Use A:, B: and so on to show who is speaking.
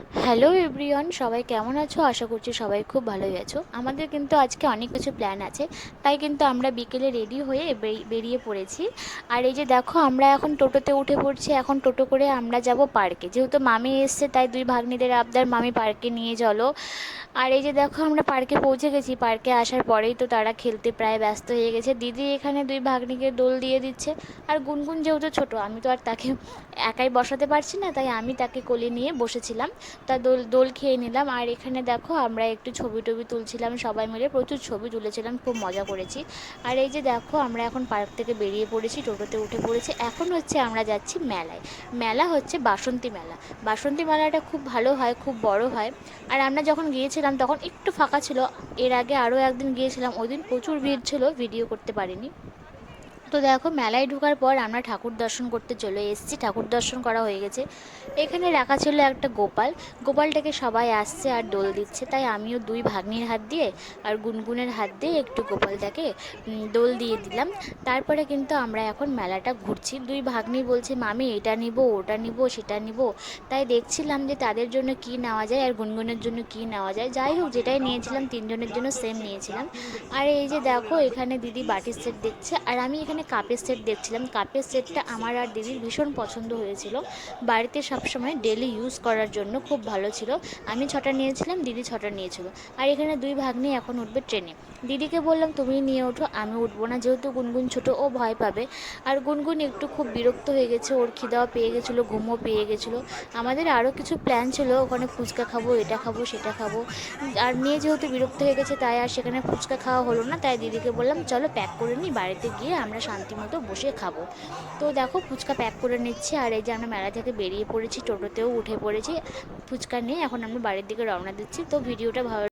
A: Hello everyone, সবাই কেমন আছো? আশা করছি সবাই খুব ভালোই আছো। আমাদের কিন্তু আজকে অনেক কিছু প্ল্যান আছে, তাই কিন্তু আমরা বিকেলে রেডি হয়ে বেরিয়ে পড়েছি। আর এই যে দেখো, আমরা এখন টোটোতে উঠে পড়ছি। এখন টোটো করে আমরা যাব পার্কে, যেহেতু মামি এসছে তাই দুই ভাগ্নিদের আবদার মামি পার্কে নিয়ে চলো। আর এই যে দেখো, আমরা পার্কে পৌঁছে গেছি। পার্কে আসার পরেই তো তারা খেলতে প্রায় ব্যস্ত হয়ে গেছে। দিদি এখানে দুই ভাগ্নিকে দোল দিয়ে দিচ্ছে। আর গুনগুন যেহেতু ছোট, আমি তো আর তাকে একাই বসাতে পারছি না, তাই আমি তাকে কোলে নিয়ে বসেছিলাম। তা দোল দোল খেয়ে নিলাম। আর এখানে দেখো, আমরা একটু ছবি টবি তুলছিলাম, সবাই মিলে প্রচুর ছবি তুলেছিলাম, খুব মজা করেছি। আর এই যে দেখো, আমরা এখন পার্ক থেকে বেরিয়ে পড়েছি, টোটোতে উঠে পড়েছি। এখন হচ্ছে আমরা যাচ্ছি মেলায়। মেলা হচ্ছে বাসন্তী মেলা। বাসন্তী মেলাটা খুব ভালো হয়, খুব বড় হয়। আর আমরা যখন গিয়েছিলাম তখন একটু ফাঁকা ছিল। এর আগে আরও একদিন গিয়েছিলাম, ওই দিন প্রচুর ভিড় ছিল, ভিডিও করতে পারিনি। তো দেখো, মেলায় ঢোকার পর আমরা ঠাকুর দর্শন করতে চলে এসেছি। ঠাকুর দর্শন করা হয়ে গেছে। এখানে রাখা ছিল একটা গোপাল। গোপালটাকে সবাই আসছে আর দোল দিচ্ছে, তাই আমিও দুই ভাগ্নির হাত দিয়ে আর গুনগুনের হাত দিয়ে একটু গোপালটাকে দোল দিয়ে দিলাম। তারপরে কিন্তু আমরা এখন মেলাটা ঘুরছি। দুই ভাগ্নি বলছে, মামি এটা নিব, ওটা নিব, সেটা নিব। তাই দেখছিলাম যে তাদের জন্য কি নেওয়া যায় আর গুনগুনের জন্য কি নেওয়া যায়। যাই হোক, যেটাই নিয়েছিলাম তিনজনের জন্য সেম নিয়েছিলাম। আর এই যে দেখো, এখানে দিদি বাটির সেট দেখছে আর আমি এখানে কাপের সেট দেখছিলাম। কাপের সেটটা আমার আর দিদির ভীষণ পছন্দ হয়েছিল। বাড়িতে সবসময় ডেলি ইউজ করার জন্য খুব ভালো ছিল। আমি 6টা নিয়েছিলাম, দিদি 6টা নিয়েছিল। আর এখানে দুই ভাগ্নি এখন উঠবে ট্রেনে। দিদিকে বললাম তুমি নিয়ে ওঠো, আমি উঠবো না, যেহেতু গুনগুন ছোট, ও ভয় পাবে। আর গুনগুন একটু খুব বিরক্ত হয়ে গেছে, ওর খিদাও পেয়ে গেছিলো, ঘুমও পেয়ে গেছিলো। আমাদের আরও কিছু প্ল্যান ছিল, ওখানে ফুচকা খাবো, এটা খাবো, সেটা খাবো। আর মেয়ে যেহেতু বিরক্ত হয়ে গেছে, তাই আর সেখানে ফুচকা খাওয়া হলো না। তাই দিদিকে বললাম চলো প্যাক করে নিই, বাড়িতে গিয়ে আমরা শান্তি মতো বসে খাবো। তো দেখো, ফুচকা প্যাক করে নিচ্ছি। আর এই যে আমরা মেলা থেকে বেরিয়ে পড়েছি, টোটোতেও উঠে পড়েছি। ফুচকা নিয়ে এখন আমরা বাড়ির দিকে রওনা দিচ্ছি। তো ভিডিওটা ভালো